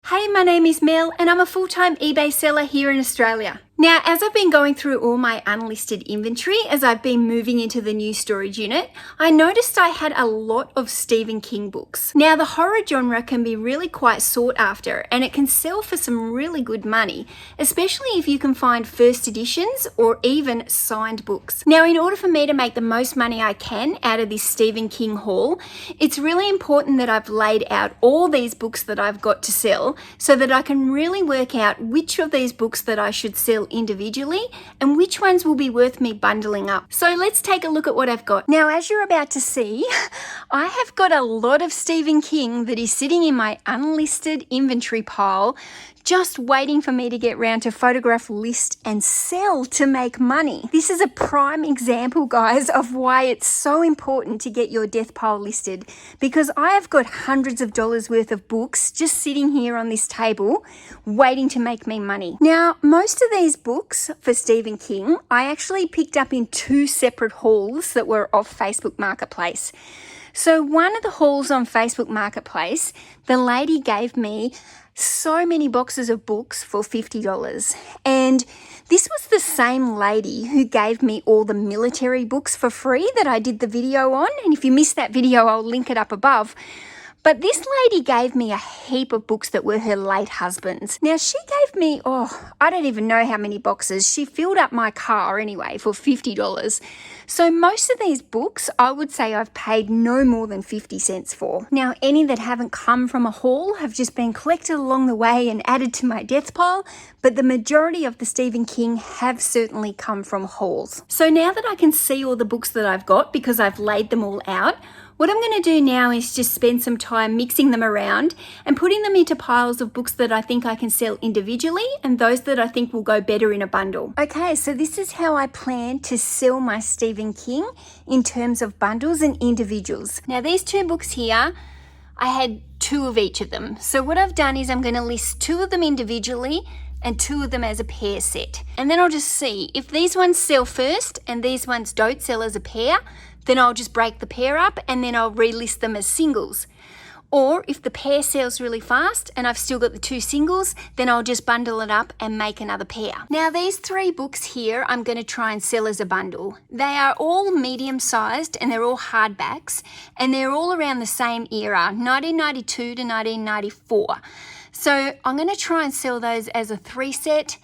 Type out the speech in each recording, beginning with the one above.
Hey, my name is Mel and I'm a full-time eBay seller here in Australia. Now, as I've been going through all my unlisted inventory as I've been moving into the new storage unit, I noticed I had a lot of Stephen King books. Now, the horror genre can be really quite sought after and it can sell for some really good money, especially if you can find first editions or even signed books. Now, in order for me to make the most money I can out of this Stephen King haul, it's really important that I've laid out all these books that I've got to sell so that I can really work out which of these books that I should sell individually and which ones will be worth me bundling up. So let's take a look at what I've got. Now, as you're about to see, I have got a lot of Stephen King that is sitting in my unlisted inventory pile, just waiting for me to get round to photograph, list and sell to make money. This is a prime example, guys, of why it's so important to get your death pile listed, because I have got hundreds of dollars worth of books just sitting here on this table waiting to make me money. Now, most of these books for Stephen King, I actually picked up in two separate hauls that were off Facebook Marketplace. So one of the hauls on Facebook Marketplace, the lady gave me so many boxes of books for $50. And this was the same lady who gave me all the military books for free that I did the video on. And if you missed that video, I'll link it up above. But this lady gave me a heap of books that were her late husband's. Now, she gave me, I don't even know how many boxes. She filled up my car anyway for $50. So most of these books, I would say I've paid no more than 50 cents for. Now, any that haven't come from a haul have just been collected along the way and added to my death pile, but the majority of the Stephen King have certainly come from hauls. So now that I can see all the books that I've got because I've laid them all out, what I'm going to do now is just spend some time mixing them around and putting them into piles of books that I think I can sell individually and those that I think will go better in a bundle. Okay, so this is how I plan to sell my Stephen King in terms of bundles and individuals. Now, these two books here, I had two of each of them. So what I've done is I'm going to list two of them individually and two of them as a pair set. And then I'll just see if these ones sell first and these ones don't sell as a pair, then I'll just break the pair up and then I'll relist them as singles. Or if the pair sells really fast and I've still got the two singles, then I'll just bundle it up and make another pair. Now, these three books here, I'm going to try and sell as a bundle. They are all medium sized and they're all hardbacks and they're all around the same era, 1992 to 1994. So I'm going to try and sell those as a three set.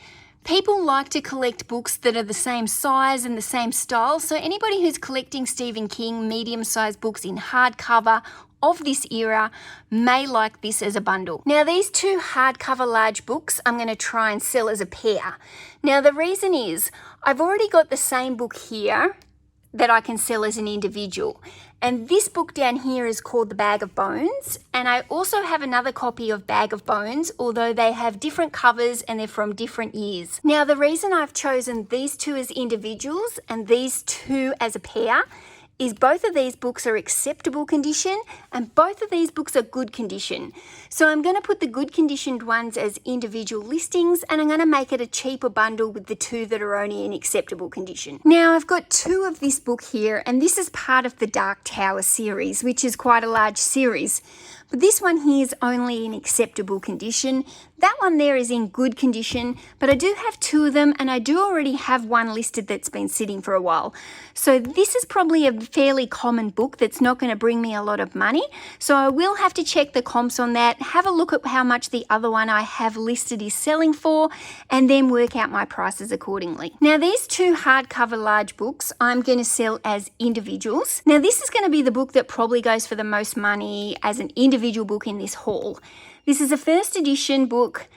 People like to collect books that are the same size and the same style. So anybody who's collecting Stephen King medium-sized books in hardcover of this era may like this as a bundle. Now, these two hardcover large books I'm going to try and sell as a pair. Now, the reason is I've already got the same book here that I can sell as an individual. And this book down here is called The Bag of Bones. And I also have another copy of Bag of Bones, although they have different covers and they're from different years. Now, the reason I've chosen these two as individuals and these two as a pair is both of these books are acceptable condition and both of these books are good condition. So I'm going to put the good conditioned ones as individual listings and I'm going to make it a cheaper bundle with the two that are only in acceptable condition. Now, I've got two of this book here and this is part of the Dark Tower series, which is quite a large series. But this one here is only in acceptable condition. That one there is in good condition, but I do have two of them and I do already have one listed that's been sitting for a while. So this is probably a fairly common book that's not going to bring me a lot of money. So I will have to check the comps on that, have a look at how much the other one I have listed is selling for, and then work out my prices accordingly. Now, these two hardcover large books I'm going to sell as individuals. Now, this is going to be the book that probably goes for the most money as an individual book in this haul. This is a first edition book,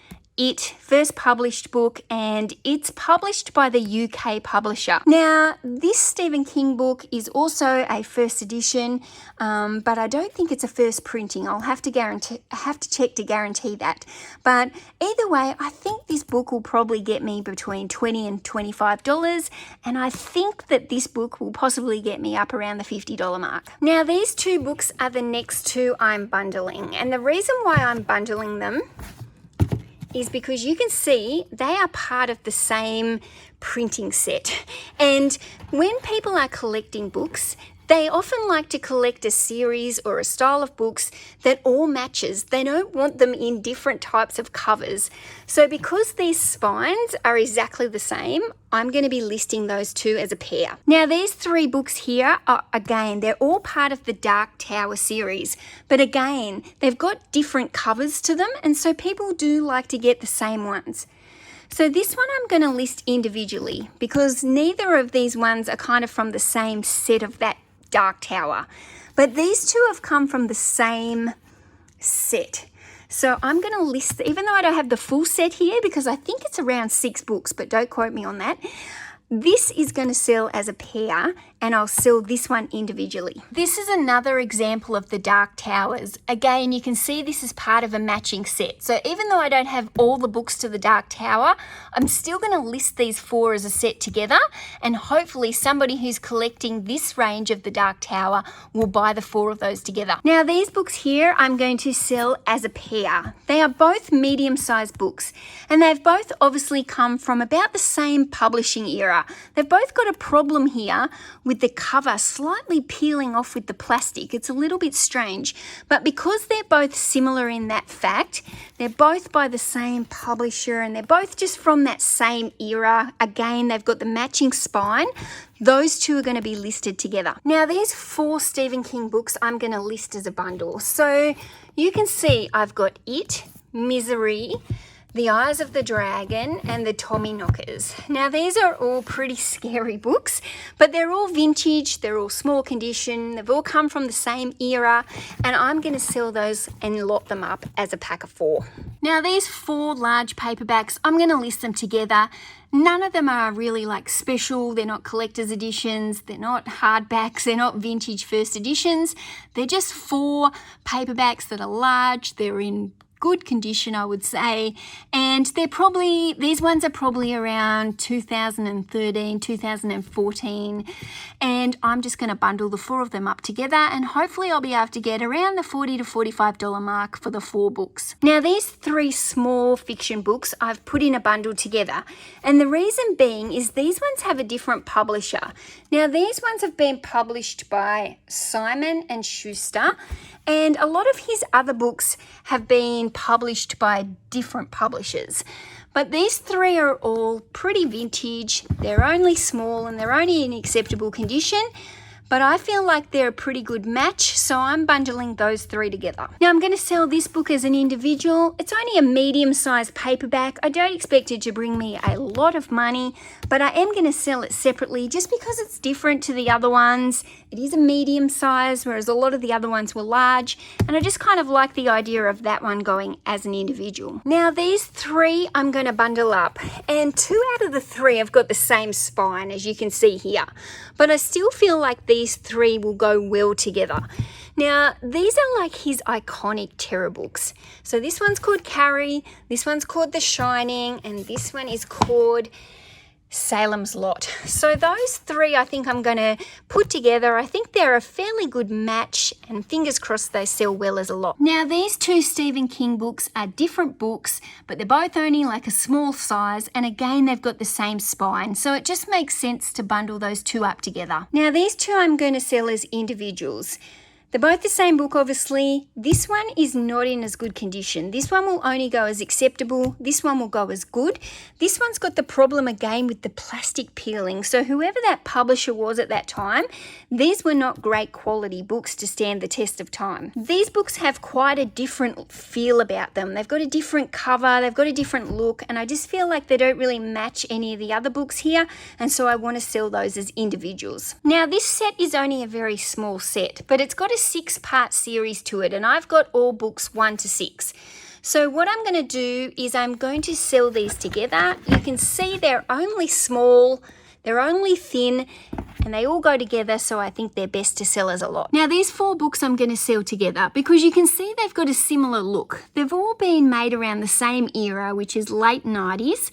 first published book, and it's published by the UK publisher. Now, this Stephen King book is also a first edition, but I don't think it's a first printing. I'll have to check to guarantee that. But either way, I think this book will probably get me between $20 and $25, and I think that this book will possibly get me up around the $50 mark. Now, these two books are the next two I'm bundling, and the reason why I'm bundling them is because you can see they are part of the same printing set. And when people are collecting books, They often like to collect a series or a style of books that all matches. They don't want them in different types of covers. So because these spines are exactly the same, I'm going to be listing those two as a pair. Now these three books here are, again, they're all part of the Dark Tower series, but again, they've got different covers to them, and so people do like to get the same ones. So this one I'm going to list individually because neither of these ones are kind of from the same set of that Dark Tower, but these two have come from the same set. So I'm going to list, even though I don't have the full set here because I think it's around 6 books, but don't quote me on that. This is going to sell as a pair, and I'll sell this one individually. This is another example of the Dark Towers. Again, you can see this is part of a matching set. So even though I don't have all the books to the Dark Tower, I'm still going to list these 4 as a set together, and hopefully somebody who's collecting this range of the Dark Tower will buy the 4 of those together. Now these books here I'm going to sell as a pair. They are both medium-sized books, and they've both obviously come from about the same publishing era. They've both got a problem here with the cover slightly peeling off with the plastic. It's a little bit strange, but because they're both similar in that fact, they're both by the same publisher and they're both just from that same era. Again, they've got the matching spine. Those two are going to be listed together. Now these 4 Stephen King books I'm going to list as a bundle. So you can see I've got It, Misery, The Eyes of the Dragon, and The Tommyknockers. Now these are all pretty scary books, but they're all vintage, they're all small condition, they've all come from the same era, and I'm going to sell those and lot them up as a pack of 4. Now these 4 large paperbacks, I'm going to list them together. None of them are really like special, they're not collector's editions, they're not hardbacks, they're not vintage first editions. They're just 4 paperbacks that are large, they're in good condition, I would say, and these ones are probably around 2013, 2014, and I'm just going to bundle the 4 of them up together, and hopefully I'll be able to get around the $40 to $45 mark for the 4 books. Now these 3 small fiction books I've put in a bundle together, and the reason being is these ones have a different publisher. Now these ones have been published by Simon & Schuster, and a lot of his other books have been published by different publishers. But these 3 are all pretty vintage, they're only small and they're only in acceptable condition, but I feel like they're a pretty good match, so I'm bundling those 3 together. Now I'm going to sell this book as an individual. It's only a medium-sized paperback. I don't expect it to bring me a lot of money, but I am going to sell it separately just because it's different to the other ones. It is a medium size, whereas a lot of the other ones were large, and I just kind of like the idea of that one going as an individual. Now these 3 I'm going to bundle up, and 2 out of the 3 have got the same spine, as you can see here, but I still feel like these 3 will go well together. Now these are like his iconic terror books. So this one's called Carrie, this one's called The Shining, and this one is called Salem's Lot. So those 3 I think I'm going to put together. I think they're a fairly good match, and fingers crossed they sell well as a lot. Now these 2 Stephen King books are different books, but they're both only like a small size, and again they've got the same spine, so it just makes sense to bundle those 2 up together. Now these 2 I'm going to sell as individuals. They're both the same book, obviously. This one is not in as good condition. This one will only go as acceptable. This one will go as good. This one's got the problem again with the plastic peeling. So whoever that publisher was at that time, these were not great quality books to stand the test of time. These books have quite a different feel about them. They've got a different cover, they've got a different look, and I just feel like they don't really match any of the other books here, and so I want to sell those as individuals. Now this set is only a very small set, but it's got a 6-part series to it, and I've got all books 1 to 6. So what I'm going to do is I'm going to sell these together. You can see they're only small, they're only thin, and they all go together, so I think they're best to sell as a lot. Now these 4 books I'm going to sell together because you can see they've got a similar look. They've all been made around the same era, which is late 90s.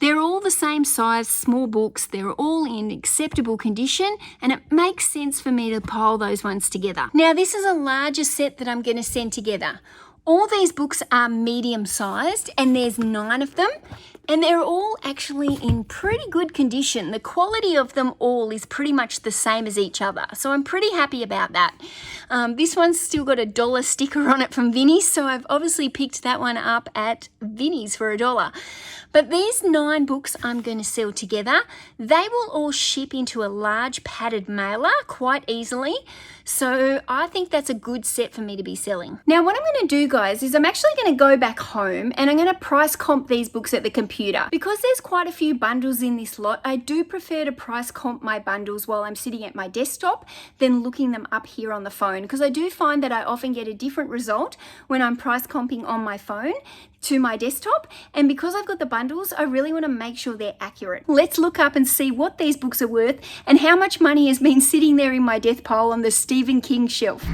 They're all the same size, small books, they're all in acceptable condition, and it makes sense for me to pile those ones together. Now this is a larger set that I'm going to send together. All these books are medium sized, and there's 9 of them. And they're all actually in pretty good condition. The quality of them all is pretty much the same as each other. So I'm pretty happy about that. This one's still got a $1 sticker on it from Vinnie's, so I've obviously picked that one up at Vinnie's for $1. But these 9 books I'm going to sell together, they will all ship into a large padded mailer quite easily. So I think that's a good set for me to be selling. Now what I'm going to do, guys, is I'm actually going to go back home and I'm going to price comp these books at the computer. Because there's quite a few bundles in this lot, I do prefer to price comp my bundles while I'm sitting at my desktop than looking them up here on the phone, because I do find that I often get a different result when I'm price comping on my phone to my desktop, and because I've got the bundles, I really want to make sure they're accurate. Let's look up and see what these books are worth and how much money has been sitting there in my death pile on the Stephen King shelf.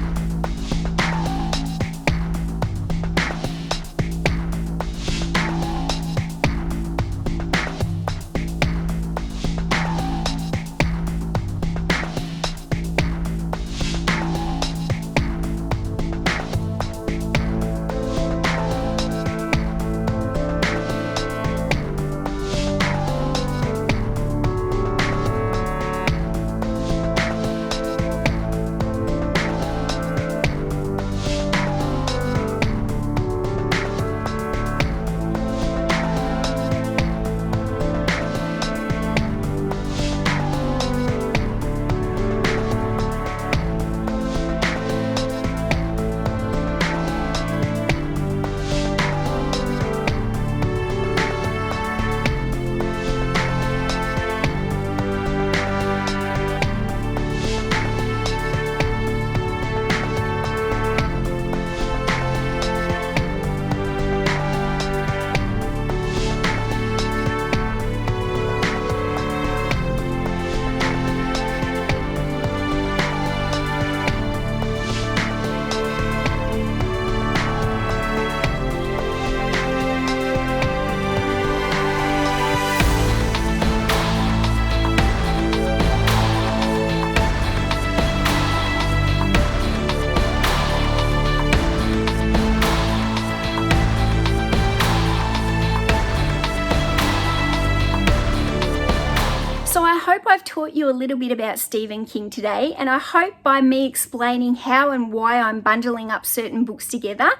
So I hope I've taught you a little bit about Stephen King today, and I hope by me explaining how and why I'm bundling up certain books together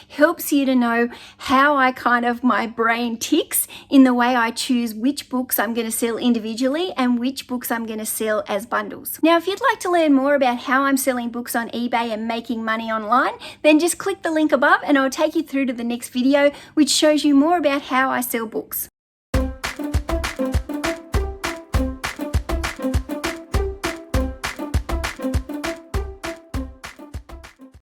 helps you to know how my brain ticks in the way I choose which books I'm going to sell individually and which books I'm going to sell as bundles. Now, if you'd like to learn more about how I'm selling books on eBay and making money online, then just click the link above and I'll take you through to the next video, which shows you more about how I sell books.